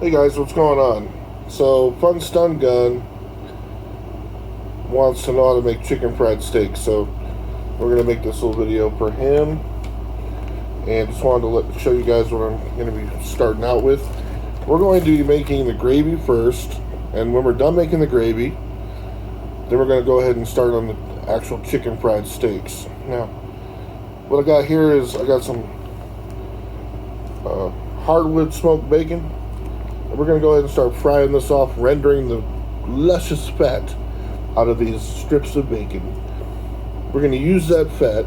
Hey guys, what's going on? So, Fun Stun Gun wants to know how to make chicken fried steak, so we're going to make this little video for him. And just wanted to show you guys what I'm going to be starting out with. We're going to be making the gravy first, and when we're done making the gravy, then we're going to go ahead and start on the actual chicken fried steaks. Now, what I got here is I got some hardwood smoked bacon. We're going to go ahead and start frying this off, rendering the luscious fat out of these strips of bacon. We're going to use that fat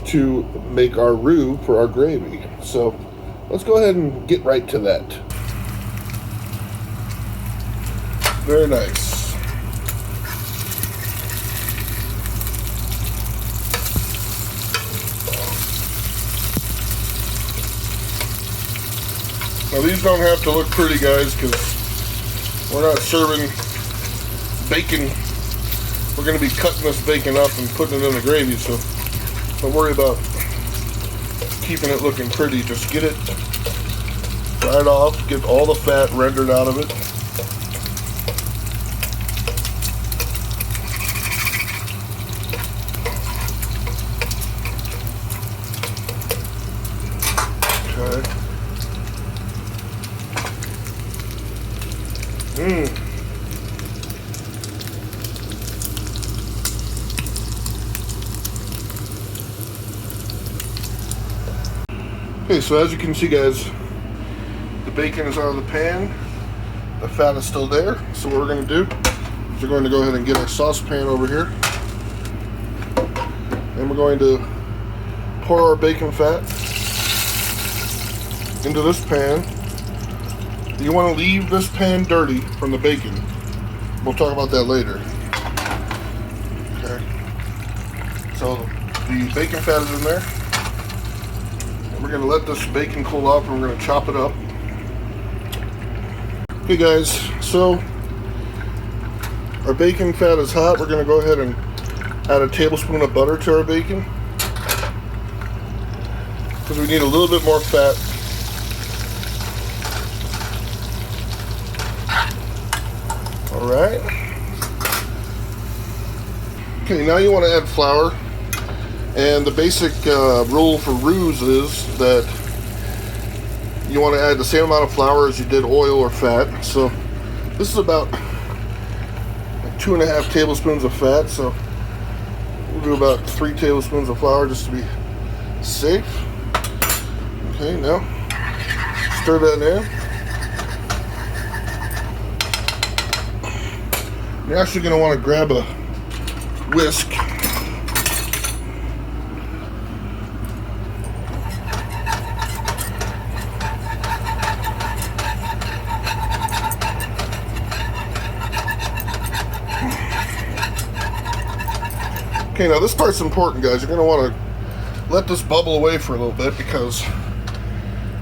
to make our roux for our gravy. So let's go ahead and get right to that. Very nice. Now these don't have to look pretty, guys, because we're not serving bacon. We're going to be cutting this bacon up and putting it in the gravy, so don't worry about keeping it looking pretty. Just get it fried off, get all the fat rendered out of it. Okay. Okay, so as you can see, guys, the bacon is out of the pan. The fat is still there. So what we're going to do is we're going to go ahead and get our saucepan over here. And we're going to pour our bacon fat into this pan. You want to leave this pan dirty from the bacon. We'll talk about that later. Okay. So the bacon fat is in there. We're going to let this bacon cool off and we're going to chop it up. Okay guys, so our bacon fat is hot. We're going to go ahead and add a tablespoon of butter to our bacon, because we need a little bit more fat. Alright. Okay, now you want to add flour. And the basic rule for roux is that you want to add the same amount of flour as you did oil or fat. So this is about 2.5 tablespoons of fat. So we'll do about 3 tablespoons of flour just to be safe. Okay, now stir that in. You're actually going to want to grab a whisk. Okay, now this part's important, guys. You're going to want to let this bubble away for a little bit, because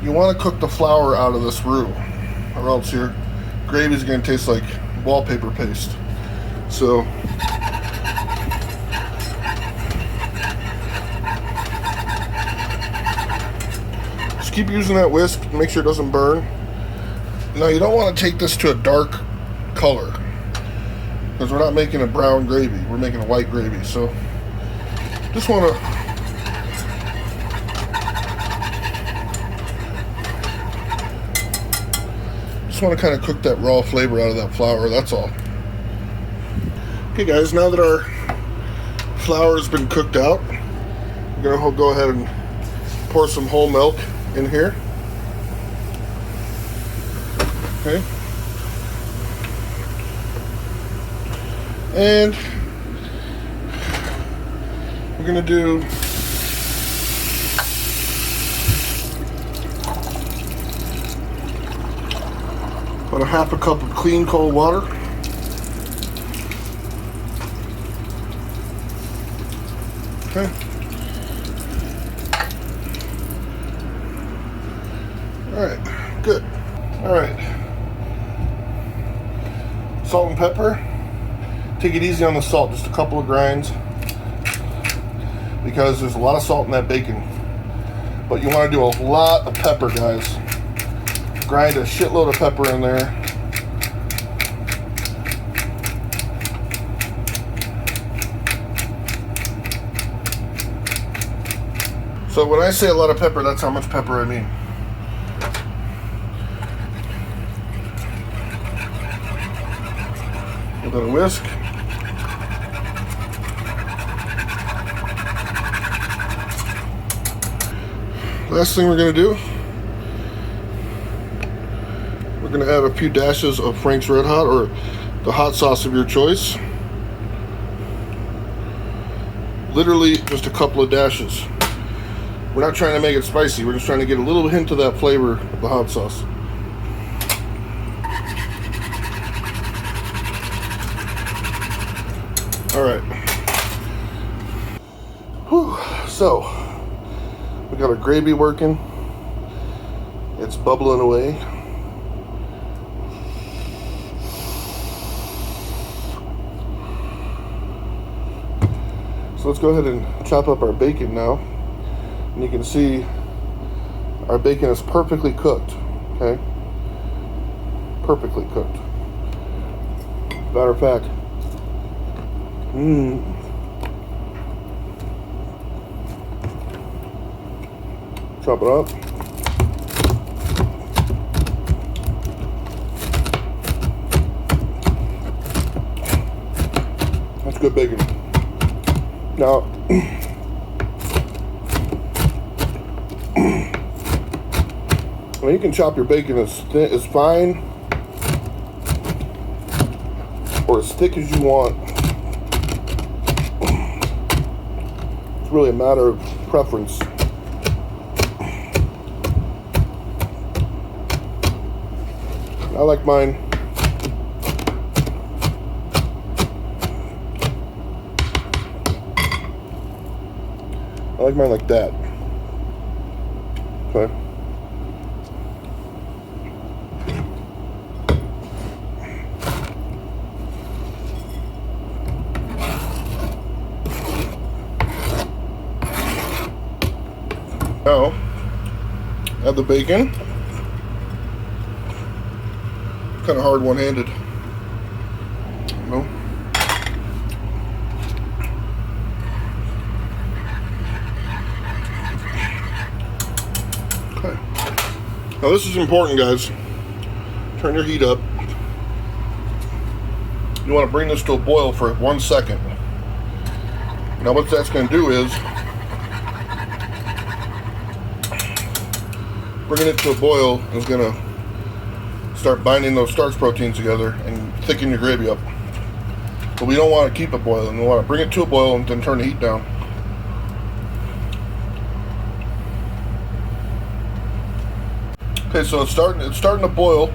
you want to cook the flour out of this roux, or else your gravy's going to taste like wallpaper paste. So just keep using that whisk to make sure it doesn't burn. Now you don't want to take this to a dark color, because we're not making a brown gravy, we're making a white gravy. So just want to kind of cook that raw flavor out of that flour, that's all. Okay guys, now that our flour has been cooked out, we're going to go ahead and pour some whole milk in here. Okay. And we're going to do about a half a cup of clean cold water. Okay. Alright, good. Alright. Salt and pepper. Take it easy on the salt, just a couple of grinds, because there's a lot of salt in that bacon. But you want to do a lot of pepper, guys. grind a shitload of pepper in there. So when I say a lot of pepper, that's how much pepper I mean. Give it a whisk. Last thing we're going to do, we're going to add a few dashes of Frank's Red Hot or the hot sauce of your choice. Literally just a couple of dashes. We're not trying to make it spicy, we're just trying to get a little hint of that flavor of the hot sauce. Alright. So, we got our gravy working. It's bubbling away. So let's go ahead and chop up our bacon now. And you can see our bacon is perfectly cooked, okay? Perfectly cooked. Matter of fact, chop it up. That's good bacon. Now, well, you can chop your bacon as thin, as fine or as thick as you want. It's really a matter of preference. I like mine like that. Okay. Now, add the bacon. Kind of hard one-handed. No. Okay. Now this is important, guys. Turn your heat up. You want to bring this to a boil for 1 second. Now what that's going to do is bringing it to a boil is going to start binding those starch proteins together and thicken your gravy up. But we don't want to keep it boiling. We want to bring it to a boil and then turn the heat down. Okay, so it's starting to boil.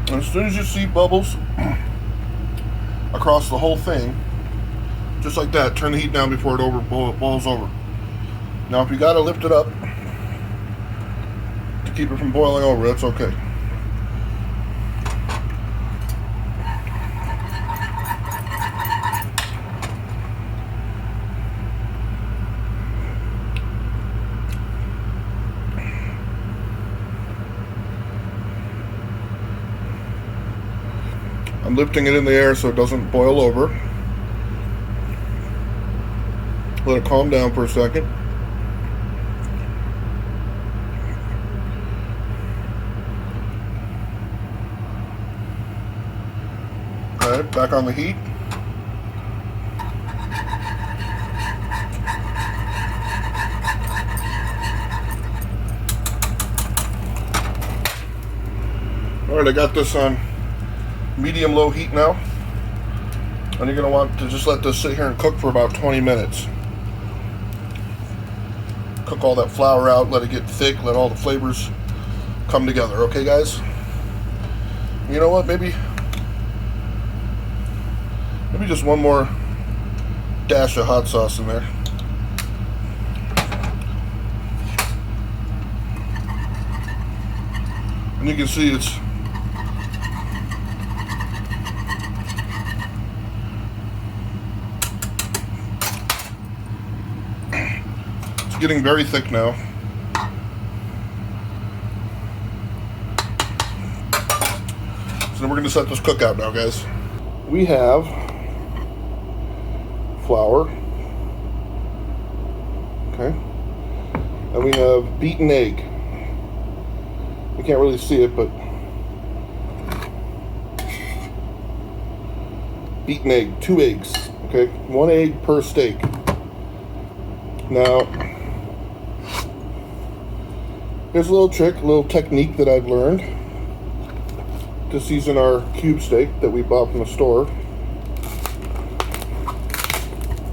And as soon as you see bubbles across the whole thing, just like that, turn the heat down before it boils over. Now if you gotta lift it up to keep it from boiling over, that's okay. I'm lifting it in the air so it doesn't boil over. Let it calm down for a second. Alright, back on the heat. Alright, I got this on medium-low heat now. And you're going to want to just let this sit here and cook for about 20 minutes. Cook all that flour out, let it get thick, let all the flavors come together. Okay, guys? You know what? Maybe just one more dash of hot sauce in there. And you can see it's getting very thick now. and we're going to set this cookout now, guys. We have flour. Okay. And we have beaten egg. You can't really see it, but beaten egg, 2 eggs. Okay, 1 egg per steak. Now, here's a little trick, a little technique that I've learned to season our cube steak that we bought from the store.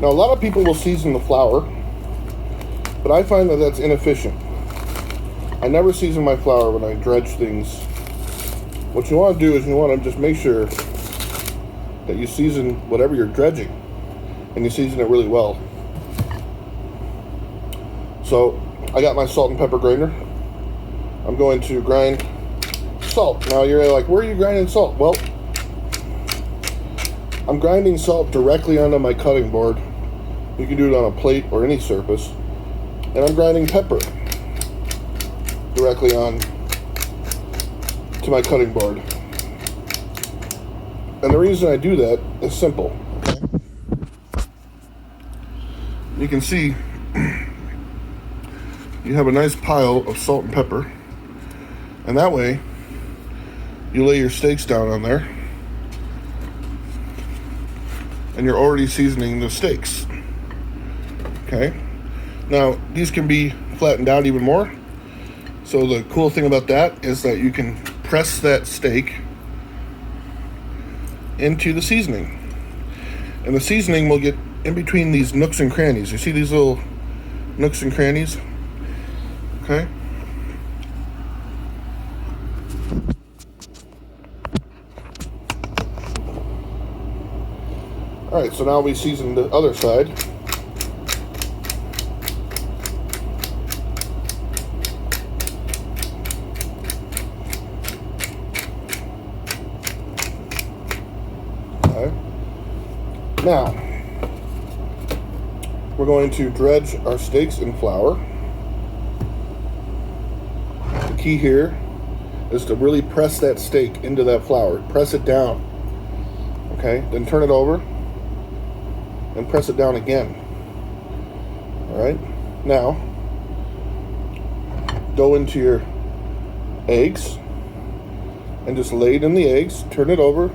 Now, a lot of people will season the flour, but I find that that's inefficient. I never season my flour when I dredge things. What you want to do is you want to just make sure that you season whatever you're dredging, and you season it really well. So I got my salt and pepper grinder. I'm going to grind salt. Now you're like, where are you grinding salt? Well, I'm grinding salt directly onto my cutting board. You can do it on a plate or any surface. And I'm grinding pepper directly on to my cutting board. And the reason I do that is simple. You can see you have a nice pile of salt and pepper, and that way you lay your steaks down on there and you're already seasoning the steaks. Okay, now these can be flattened out even more. So the cool thing about that is that you can press that steak into the seasoning, and the seasoning will get in between these nooks and crannies. You see these little nooks and crannies? Okay. All right, so now we season the other side. Okay. Now, we're going to dredge our steaks in flour. The key here is to really press that steak into that flour. Press it down. Okay, then turn it over and press it down again. All right, now go into your eggs and just lay it in the eggs. Turn it over.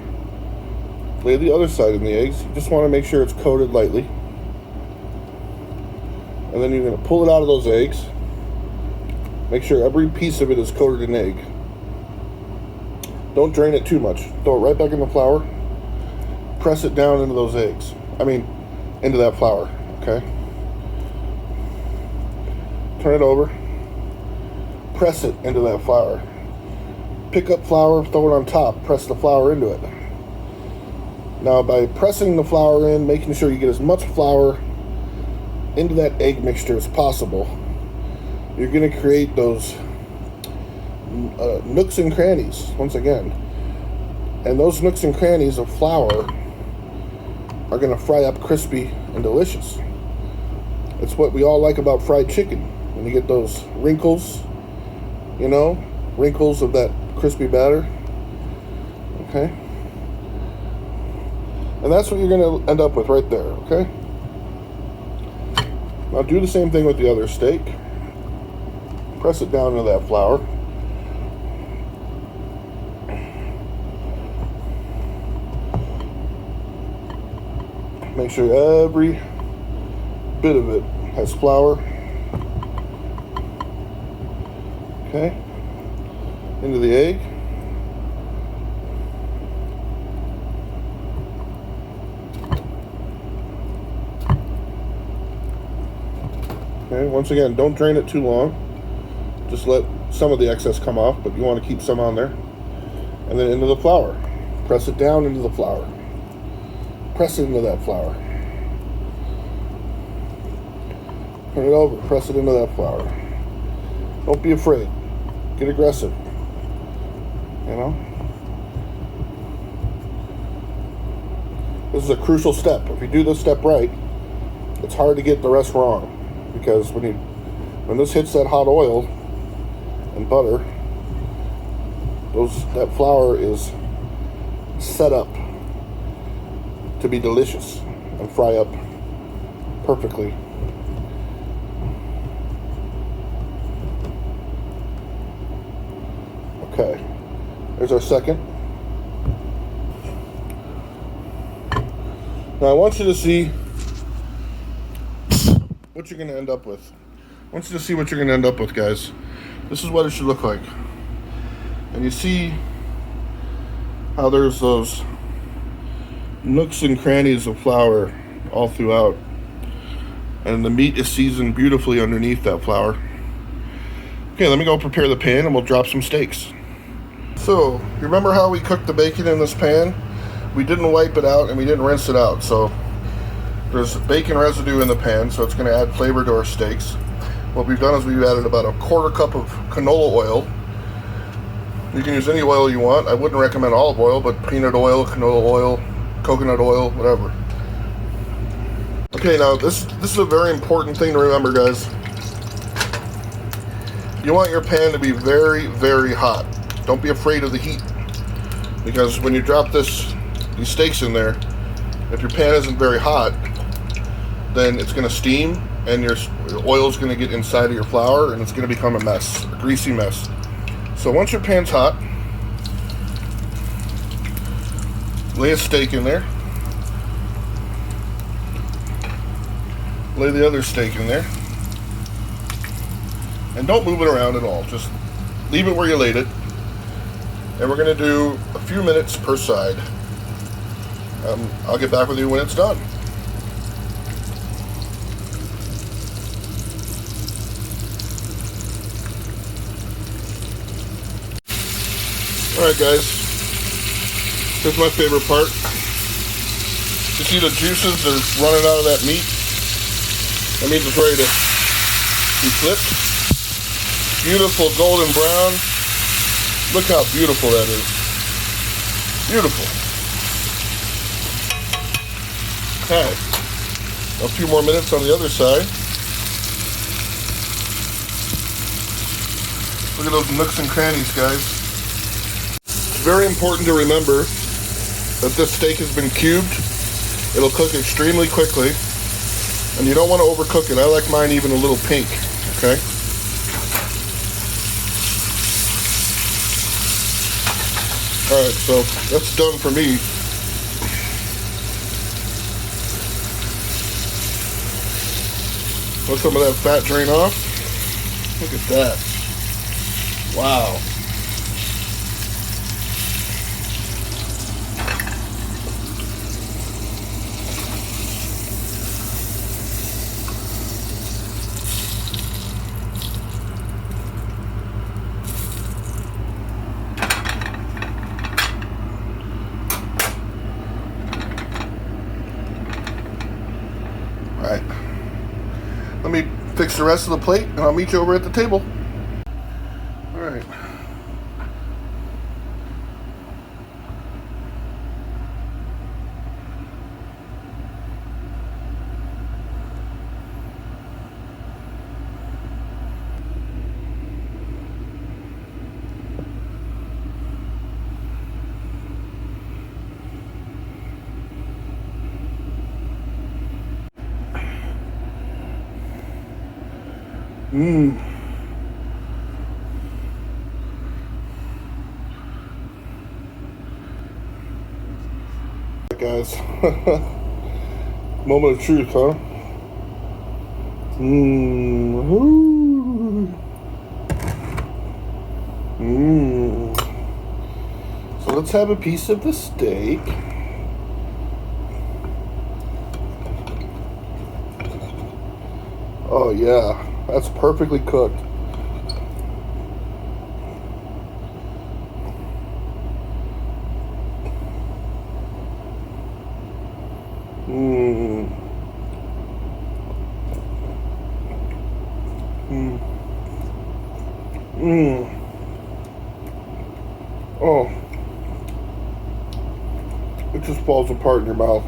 Lay the other side in the eggs. You just want to make sure it's coated lightly. And then you're going to pull it out of those eggs. Make sure every piece of it is coated in egg. Don't drain it too much. Throw it right back in the flour. Press it down into those eggs. Into that flour. Okay? Turn it over. Press it into that flour. Pick up flour, throw it on top. Press the flour into it. Now, by pressing the flour in, making sure you get as much flour into that egg mixture as possible, you're going to create those nooks and crannies, once again. And those nooks and crannies of flour are going to fry up crispy and delicious. It's what we all like about fried chicken. When you get those wrinkles, wrinkles of that crispy batter. Okay? And that's what you're going to end up with right there, okay? Now do the same thing with the other steak. Press it down into that flour. Make sure every bit of it has flour. Okay. Into the egg. Okay, once again, don't drain it too long. Just let some of the excess come off, but you want to keep some on there. And then into the flour. Press it down into the flour. Press it into that flour. Turn it over, press it into that flour. Don't be afraid. Get aggressive. This is a crucial step. If you do this step right, it's hard to get the rest wrong. Because when this hits that hot oil and butter, that flour is set up to be delicious and fry up perfectly. Okay, there's our second. Now I want you to see what you're going to end up with. I want you to see what you're going to end up with, guys. This is what it should look like. And you see how there's those nooks and crannies of flour all throughout. And the meat is seasoned beautifully underneath that flour. Okay, let me go prepare the pan and we'll drop some steaks. So, you remember how we cooked the bacon in this pan? We didn't wipe it out and we didn't rinse it out. So, there's bacon residue in the pan, so it's going to add flavor to our steaks. What we've done is we've added about a quarter cup of canola oil. You can use any oil you want. I wouldn't recommend olive oil, but peanut oil, canola oil, coconut oil, whatever. Okay, now this is a very important thing to remember, guys. You want your pan to be very, very hot. Don't be afraid of the heat, because when you drop these steaks in there, if your pan isn't very hot, then it's going to steam and your oil is going to get inside of your flour and it's going to become a mess, a greasy mess. So once your pan's hot, lay a steak in there. Lay the other steak in there. And don't move it around at all. Just leave it where you laid it. And we're going to do a few minutes per side. I'll get back with you when it's done. Alright guys, here's my favorite part. You see the juices that are running out of that meat? That means it's ready to be flipped. Beautiful golden brown. Look how beautiful that is. Beautiful. Okay. A few more minutes on the other side. Look at those nooks and crannies, guys. It's very important to remember that this steak has been cubed. It'll cook extremely quickly. And you don't want to overcook it. I like mine even a little pink. Okay? Alright, so that's done for me. Let some of that fat drain off. Look at that. Wow. Alright. Let me fix the rest of the plate and I'll meet you over at the table. Alright. Guys, moment of truth, huh? So let's have a piece of the steak. Oh yeah, that's perfectly cooked. Oh, it just falls apart in your mouth.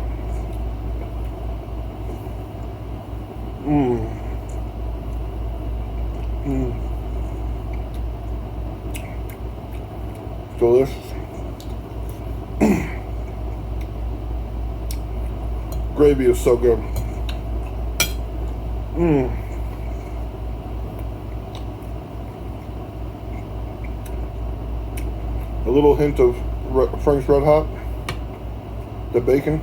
Delicious. gravy is so good. A little hint of Frank's Red Hot. The bacon.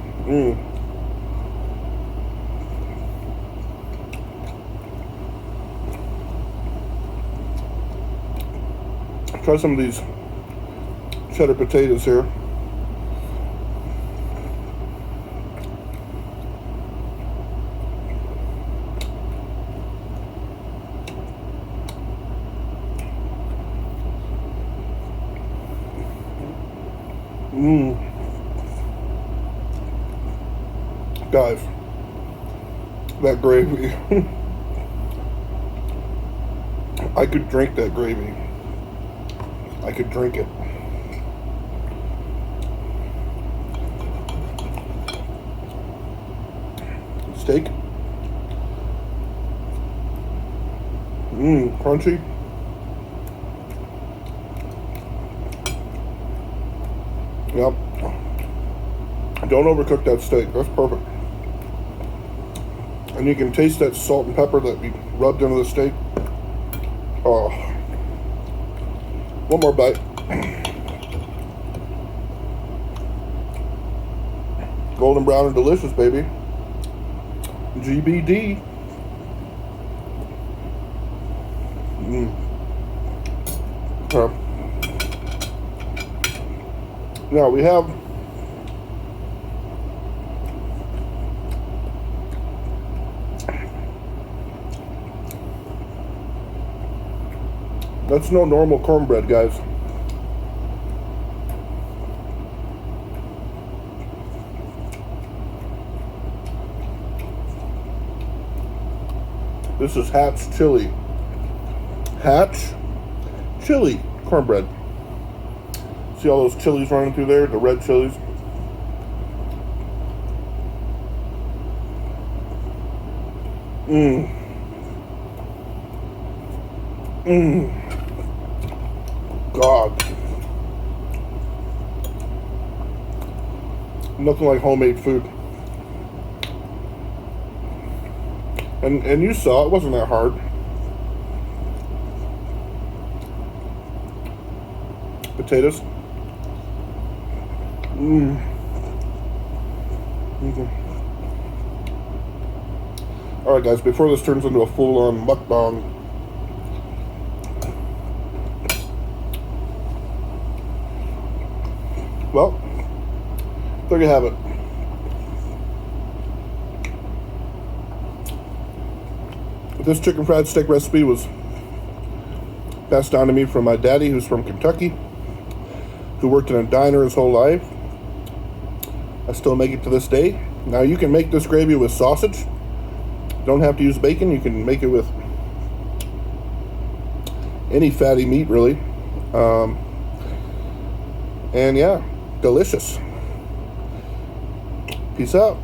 Try some of these cheddar potatoes here. Guys, that gravy. I could drink that gravy. I could drink it. Steak. Crunchy. Yep. Don't overcook that steak. That's perfect. And you can taste that salt and pepper that we rubbed into the steak. Oh. One more bite. Golden brown and delicious, baby. GBD. Okay. Now we have that's no normal cornbread, guys. This is Hatch Chili. Hatch Chili cornbread. See all those chilies running through there? The red chilies. God. Nothing like homemade food. And you saw it wasn't that hard. Potatoes. Alright guys, before this turns into a full-on mukbang, well, there you have it. This chicken fried steak recipe was passed down to me from my daddy, who's from Kentucky, who worked in a diner his whole life. I still make it to this day. Now you can make this gravy with sausage. Don't have to use bacon. You can make it with any fatty meat, really. And yeah, delicious. Peace out.